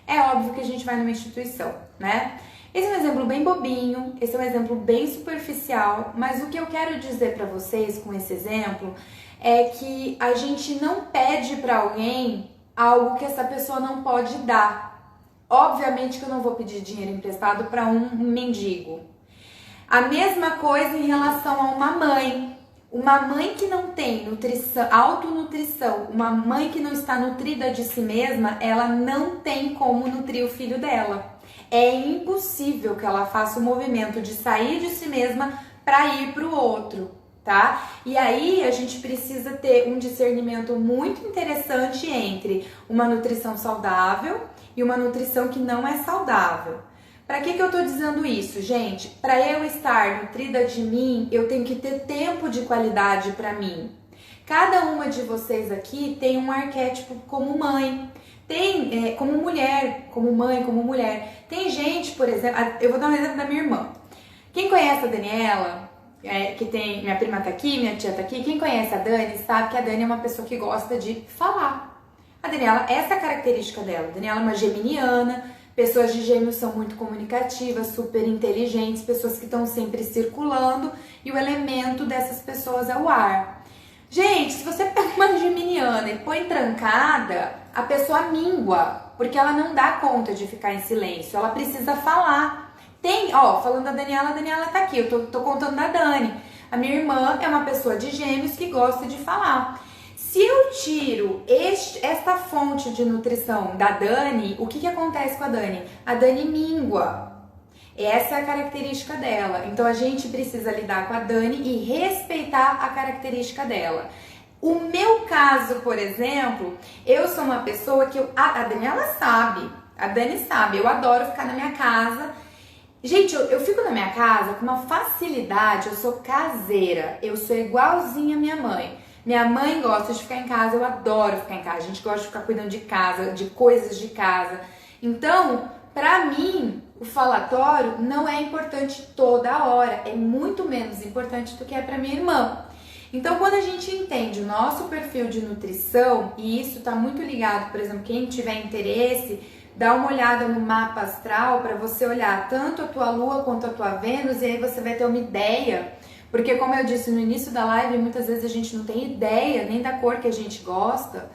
É óbvio que a gente vai numa instituição, né? Esse é um exemplo bem bobinho, esse é um exemplo bem superficial, mas o que eu quero dizer para vocês com esse exemplo é que a gente não pede para alguém algo que essa pessoa não pode dar. Obviamente que eu não vou pedir dinheiro emprestado para um mendigo. A mesma coisa em relação a uma mãe. Uma mãe que não tem nutrição, autonutrição, uma mãe que não está nutrida de si mesma, ela não tem como nutrir o filho dela. É impossível que ela faça o movimento de sair de si mesma para ir para o outro, tá? E aí a gente precisa ter um discernimento muito interessante entre uma nutrição saudável e uma nutrição que não é saudável. Para que eu tô dizendo isso, gente? Para eu estar nutrida de mim, eu tenho que ter tempo de qualidade para mim. Cada uma de vocês aqui tem um arquétipo como mãe, tem como mulher, como mãe, como mulher. Tem gente, por exemplo, eu vou dar um exemplo da minha irmã. Quem conhece a Daniela, que tem, minha prima tá aqui, minha tia tá aqui, quem conhece a Dani sabe que a Dani é uma pessoa que gosta de falar. A Daniela, essa é a característica dela. A Daniela é uma geminiana. Pessoas de gêmeos são muito comunicativas, super inteligentes, pessoas que estão sempre circulando e o elemento dessas pessoas é o ar. Gente, se você pega uma geminiana e põe trancada, a pessoa mingua, porque ela não dá conta de ficar em silêncio, ela precisa falar. Tem, ó, falando da Daniela, a Daniela tá aqui, eu tô contando da Dani. A minha irmã é uma pessoa de gêmeos que gosta de falar. Se eu tiro esta fonte de nutrição da Dani, o que acontece com a Dani? A Dani mingua. Essa é a característica dela. Então a gente precisa lidar com a Dani e respeitar a característica dela. O meu caso, por exemplo, eu sou uma pessoa que a Daniela sabe, a Dani sabe, eu adoro ficar na minha casa. Gente, eu fico na minha casa com uma facilidade, eu sou caseira, eu sou igualzinha a minha mãe. Minha mãe gosta de ficar em casa, eu adoro ficar em casa. A gente gosta de ficar cuidando de casa, de coisas de casa. Então, pra mim, o falatório não é importante toda hora, é muito menos importante do que é pra minha irmã. Então, quando a gente entende o nosso perfil de nutrição, e isso tá muito ligado, por exemplo, quem tiver interesse, dá uma olhada no mapa astral para você olhar tanto a tua Lua quanto a tua Vênus, e aí você vai ter uma ideia. Porque, como eu disse no início da live, muitas vezes a gente não tem ideia nem da cor que a gente gosta.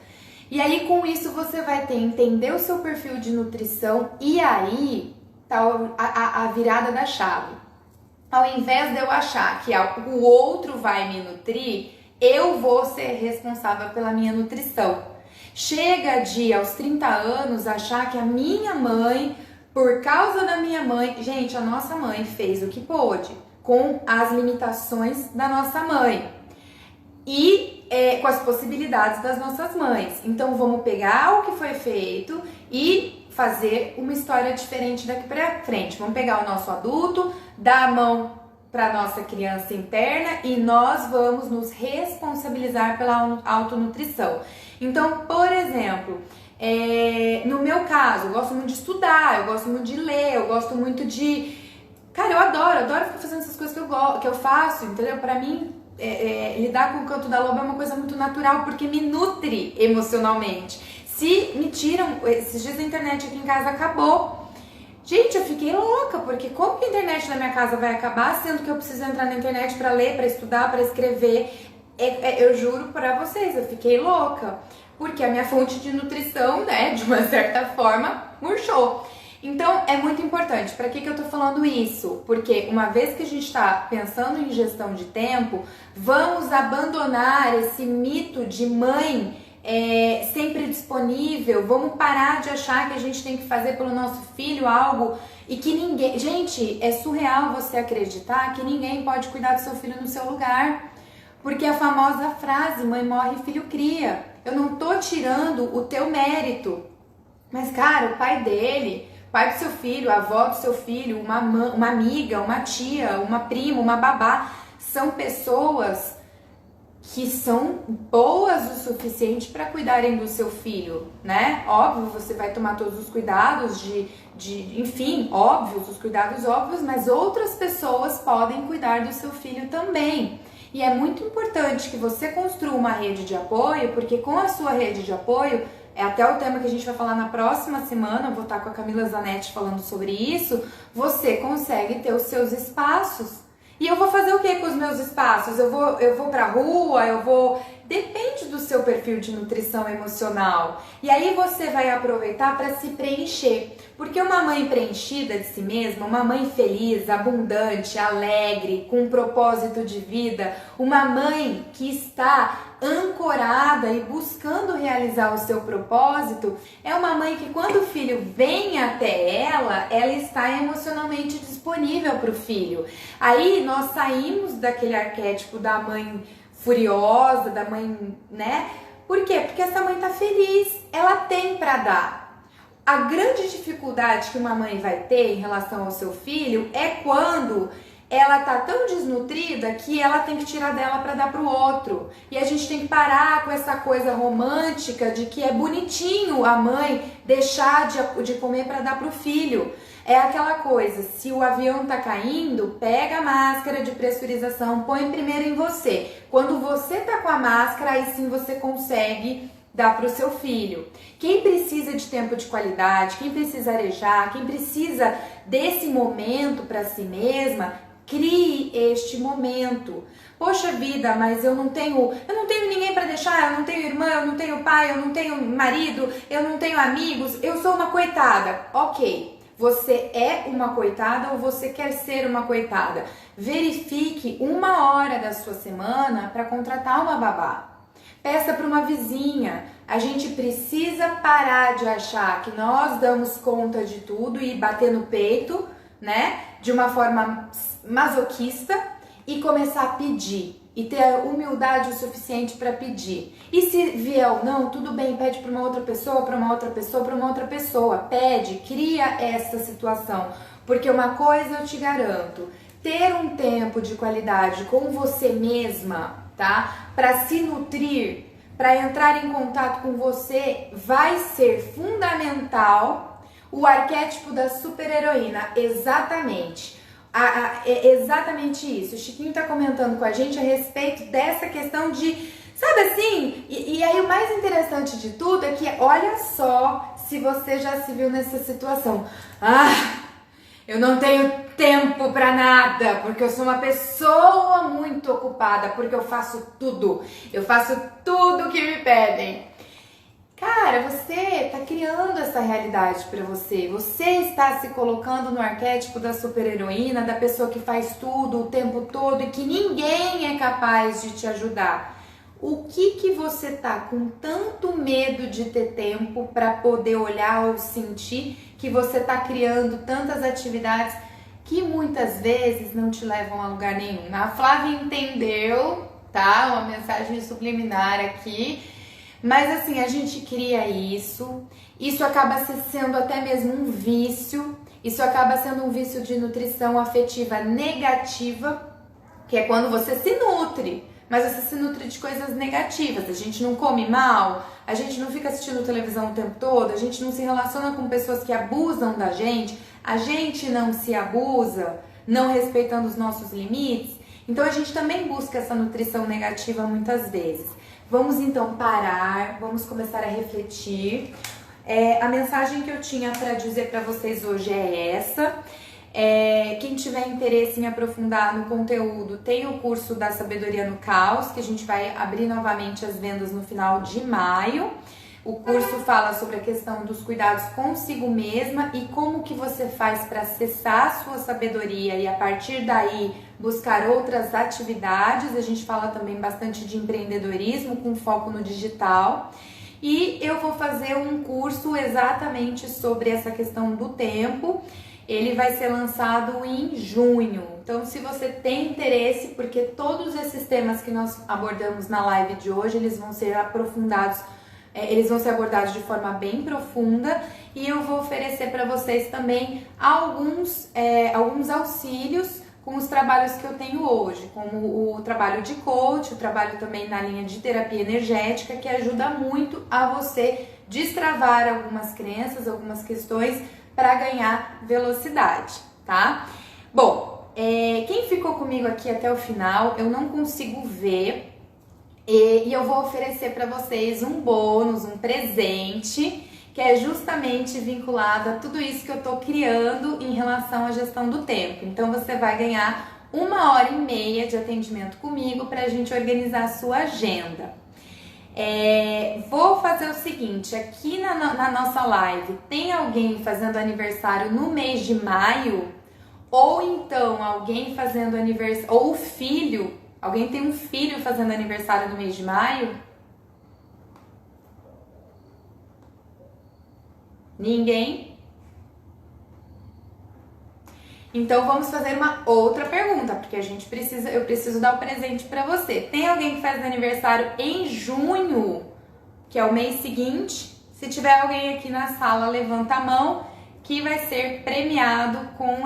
E aí, com isso, você vai entender o seu perfil de nutrição, e aí tá a virada da chave. Ao invés de eu achar que o outro vai me nutrir, eu vou ser responsável pela minha nutrição. Chega de, aos 30 anos, achar que a minha mãe, por causa da minha mãe... Gente, a nossa mãe fez o que pôde, com as limitações da nossa mãe e com as possibilidades das nossas mães. Então vamos pegar o que foi feito e fazer uma história diferente daqui pra frente. Vamos pegar o nosso adulto, dar a mão para nossa criança interna e nós vamos nos responsabilizar pela autonutrição. Então, por exemplo, no meu caso, eu gosto muito de estudar, eu gosto muito de ler, eu gosto muito de... Cara, eu adoro ficar fazendo essas coisas que eu faço, entendeu? Pra mim, lidar com o canto da loba é uma coisa muito natural, porque me nutre emocionalmente. Se me tiram, esses dias a internet aqui em casa acabou. Gente, eu fiquei louca, porque como que a internet na minha casa vai acabar, sendo que eu preciso entrar na internet pra ler, pra estudar, pra escrever? Eu juro pra vocês, eu fiquei louca, porque a minha fonte de nutrição, né, de uma certa forma, murchou. Então, é muito importante. Para que eu tô falando isso? Porque uma vez que a gente tá pensando em gestão de tempo, vamos abandonar esse mito de mãe sempre disponível, vamos parar de achar que a gente tem que fazer pelo nosso filho algo e que ninguém... Gente, é surreal você acreditar que ninguém pode cuidar do seu filho no seu lugar. Porque a famosa frase, mãe morre, filho cria. Eu não tô tirando o teu mérito. Mas, cara, o pai dele, pai do seu filho, a avó do seu filho, uma amiga, uma tia, uma prima, uma babá, são pessoas que são boas o suficiente para cuidarem do seu filho, né? Óbvio, você vai tomar todos os cuidados enfim, óbvios, os cuidados óbvios, mas outras pessoas podem cuidar do seu filho também. E é muito importante que você construa uma rede de apoio, porque com a sua rede de apoio, é até o tema que a gente vai falar na próxima semana, eu vou estar com a Camila Zanetti falando sobre isso, você consegue ter os seus espaços. E eu vou fazer o que com os meus espaços? Eu vou pra rua, Depende do seu perfil de nutrição emocional. E aí você vai aproveitar para se preencher. Porque uma mãe preenchida de si mesma, uma mãe feliz, abundante, alegre, com um propósito de vida, uma mãe que está ancorada e buscando realizar o seu propósito, é uma mãe que quando o filho vem até ela está emocionalmente disponível para o filho. Aí nós saímos daquele arquétipo da mãe furiosa, da mãe, né? Por quê? Porque essa mãe tá feliz, ela tem para dar. A grande dificuldade que uma mãe vai ter em relação ao seu filho é quando ela tá tão desnutrida que ela tem que tirar dela para dar pro outro. E a gente tem que parar com essa coisa romântica de que é bonitinho a mãe deixar de comer para dar pro filho. É aquela coisa, se o avião tá caindo, pega a máscara de pressurização, põe primeiro em você. Quando você tá com a máscara, aí sim você consegue dar pro seu filho. Quem precisa de tempo de qualidade, quem precisa arejar, quem precisa desse momento para si mesma, Crie este momento. Poxa vida, mas eu não tenho ninguém para deixar, eu não tenho irmã, eu não tenho pai, eu não tenho marido, eu não tenho amigos, eu sou uma coitada. Ok, você é uma coitada ou você quer ser uma coitada? Verifique 1 hora da sua semana para contratar uma babá. Peça para uma vizinha. A gente precisa parar de achar que nós damos conta de tudo e bater no peito, né? De uma forma masoquista e começar a pedir. E ter a humildade o suficiente para pedir. E se vier ou não, tudo bem, pede para uma outra pessoa, para uma outra pessoa, para uma outra pessoa. Pede, cria essa situação. Porque uma coisa eu te garanto, ter um tempo de qualidade com você mesma, tá? Para se nutrir, para entrar em contato com você, vai ser fundamental. O arquétipo da super-heroína, exatamente. É exatamente isso. O Chiquinho tá comentando com a gente a respeito dessa questão de, sabe assim? E aí o mais interessante de tudo é que olha só se você já se viu nessa situação. Eu não tenho tempo pra nada, porque eu sou uma pessoa muito ocupada, porque eu faço tudo que me pedem. Cara, você tá criando essa realidade pra você. Você está se colocando no arquétipo da super-heroína, da pessoa que faz tudo o tempo todo e que ninguém é capaz de te ajudar. O que você tá com tanto medo de ter tempo pra poder olhar ou sentir que você tá criando tantas atividades que muitas vezes não te levam a lugar nenhum? A Flávia entendeu, tá? Uma mensagem subliminar aqui. Mas assim, a gente cria isso acaba sendo até mesmo um vício, isso acaba sendo um vício de nutrição afetiva negativa, que é quando você se nutre, mas você se nutre de coisas negativas. A gente não come mal, a gente não fica assistindo televisão o tempo todo, a gente não se relaciona com pessoas que abusam da gente, a gente não se abusa, não respeitando os nossos limites. Então a gente também busca essa nutrição negativa muitas vezes. Vamos então parar, vamos começar a refletir. A mensagem que eu tinha para dizer para vocês hoje é essa. Quem tiver interesse em aprofundar no conteúdo, tem o curso da Sabedoria no Caos, que a gente vai abrir novamente as vendas no final de maio. O curso fala sobre a questão dos cuidados consigo mesma e como que você faz para acessar a sua sabedoria e a partir daí buscar outras atividades. A gente fala também bastante de empreendedorismo com foco no digital. E eu vou fazer um curso exatamente sobre essa questão do tempo. Ele vai ser lançado em junho. Então, se você tem interesse, porque todos esses temas que nós abordamos na live de hoje, eles vão ser aprofundados, eles vão ser abordados de forma bem profunda e eu vou oferecer para vocês também alguns auxílios com os trabalhos que eu tenho hoje, como o trabalho de coach, o trabalho também na linha de terapia energética, que ajuda muito a você destravar algumas crenças, algumas questões para ganhar velocidade, tá? Bom, quem ficou comigo aqui até o final, eu não consigo ver e eu vou oferecer para vocês um bônus, um presente, que é justamente vinculado a tudo isso que eu tô criando em relação à gestão do tempo. Então você vai ganhar 1h30 de atendimento comigo para a gente organizar a sua agenda. Vou fazer o seguinte, aqui na nossa live, tem alguém fazendo aniversário no mês de maio? Ou então alguém fazendo aniversário, ou filho, alguém tem um filho fazendo aniversário no mês de maio? Ninguém? Então vamos fazer uma outra pergunta, porque eu preciso dar o presente para você. Tem alguém que faz aniversário em junho, que é o mês seguinte? Se tiver alguém aqui na sala, levanta a mão, que vai ser premiado com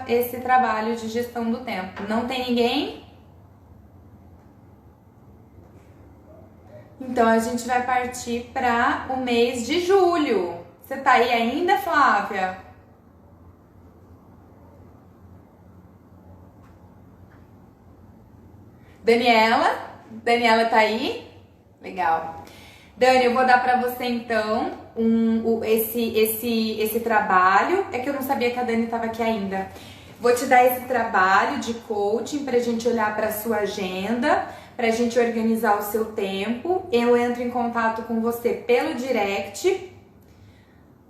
esse trabalho de gestão do tempo. Não tem ninguém? Então a gente vai partir para o mês de julho. Você tá aí ainda, Flávia? Daniela tá aí? Legal. Dani, eu vou dar pra você então esse trabalho. É que eu não sabia que a Dani tava aqui ainda. Vou te dar esse trabalho de coaching pra gente olhar pra sua agenda, pra gente organizar o seu tempo. Eu entro em contato com você pelo direct.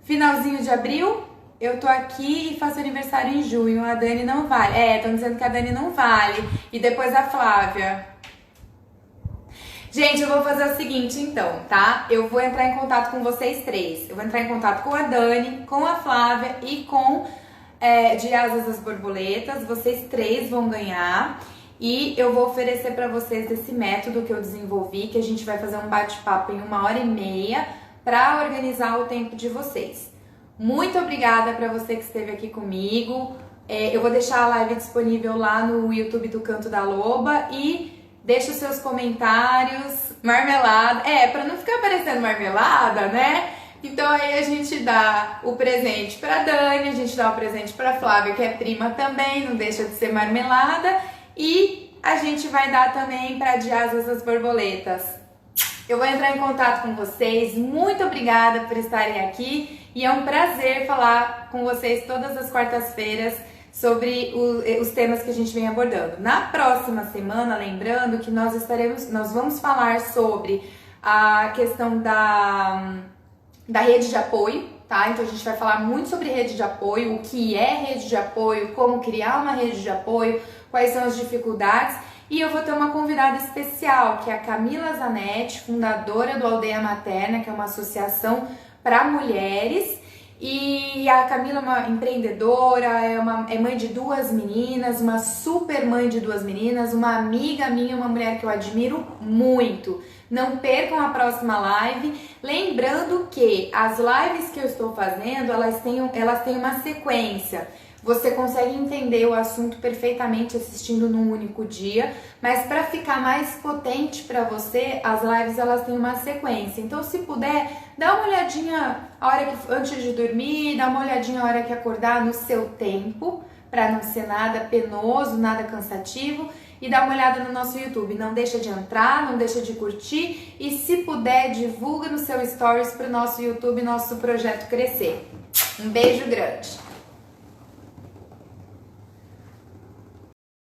Finalzinho de abril, eu tô aqui e faço aniversário em junho. A Dani não vale. Estão dizendo que a Dani não vale. E depois a Flávia. Gente, eu vou fazer o seguinte então, tá? Eu vou entrar em contato com vocês três. Eu vou entrar em contato com a Dani, com a Flávia e com de Asas das Borboletas. Vocês três vão ganhar. E eu vou oferecer pra vocês esse método que eu desenvolvi, que a gente vai fazer um bate-papo em 1h30 pra organizar o tempo de vocês. Muito obrigada pra você que esteve aqui comigo. Eu vou deixar a live disponível lá no YouTube do Canto da Loba e deixa os seus comentários, marmelada, pra não ficar parecendo marmelada, né? Então aí a gente dá o presente pra Dani, a gente dá o presente pra Flávia, que é prima também, não deixa de ser marmelada, e a gente vai dar também pra de Asas das Borboletas. Eu vou entrar em contato com vocês, muito obrigada por estarem aqui, e é um prazer falar com vocês todas as quartas-feiras sobre os temas que a gente vem abordando. Na próxima semana, lembrando que nós vamos falar sobre a questão da rede de apoio, tá? Então a gente vai falar muito sobre rede de apoio, o que é rede de apoio, como criar uma rede de apoio, quais são as dificuldades. E eu vou ter uma convidada especial, que é a Camila Zanetti, fundadora do Aldeia Materna, que é uma associação para mulheres. E a Camila é uma empreendedora, é mãe de 2 meninas, uma super mãe de 2 meninas, uma amiga minha, uma mulher que eu admiro muito. Não percam a próxima live. Lembrando que as lives que eu estou fazendo, elas têm uma sequência. Você consegue entender o assunto perfeitamente assistindo num único dia, mas para ficar mais potente para você, as lives elas têm uma sequência. Então, se puder, dá uma olhadinha antes de dormir, dá uma olhadinha a hora que acordar no seu tempo, para não ser nada penoso, nada cansativo, e dá uma olhada no nosso YouTube. Não deixa de entrar, não deixa de curtir e, se puder, divulga no seu stories para o nosso YouTube, nosso projeto crescer. Um beijo grande!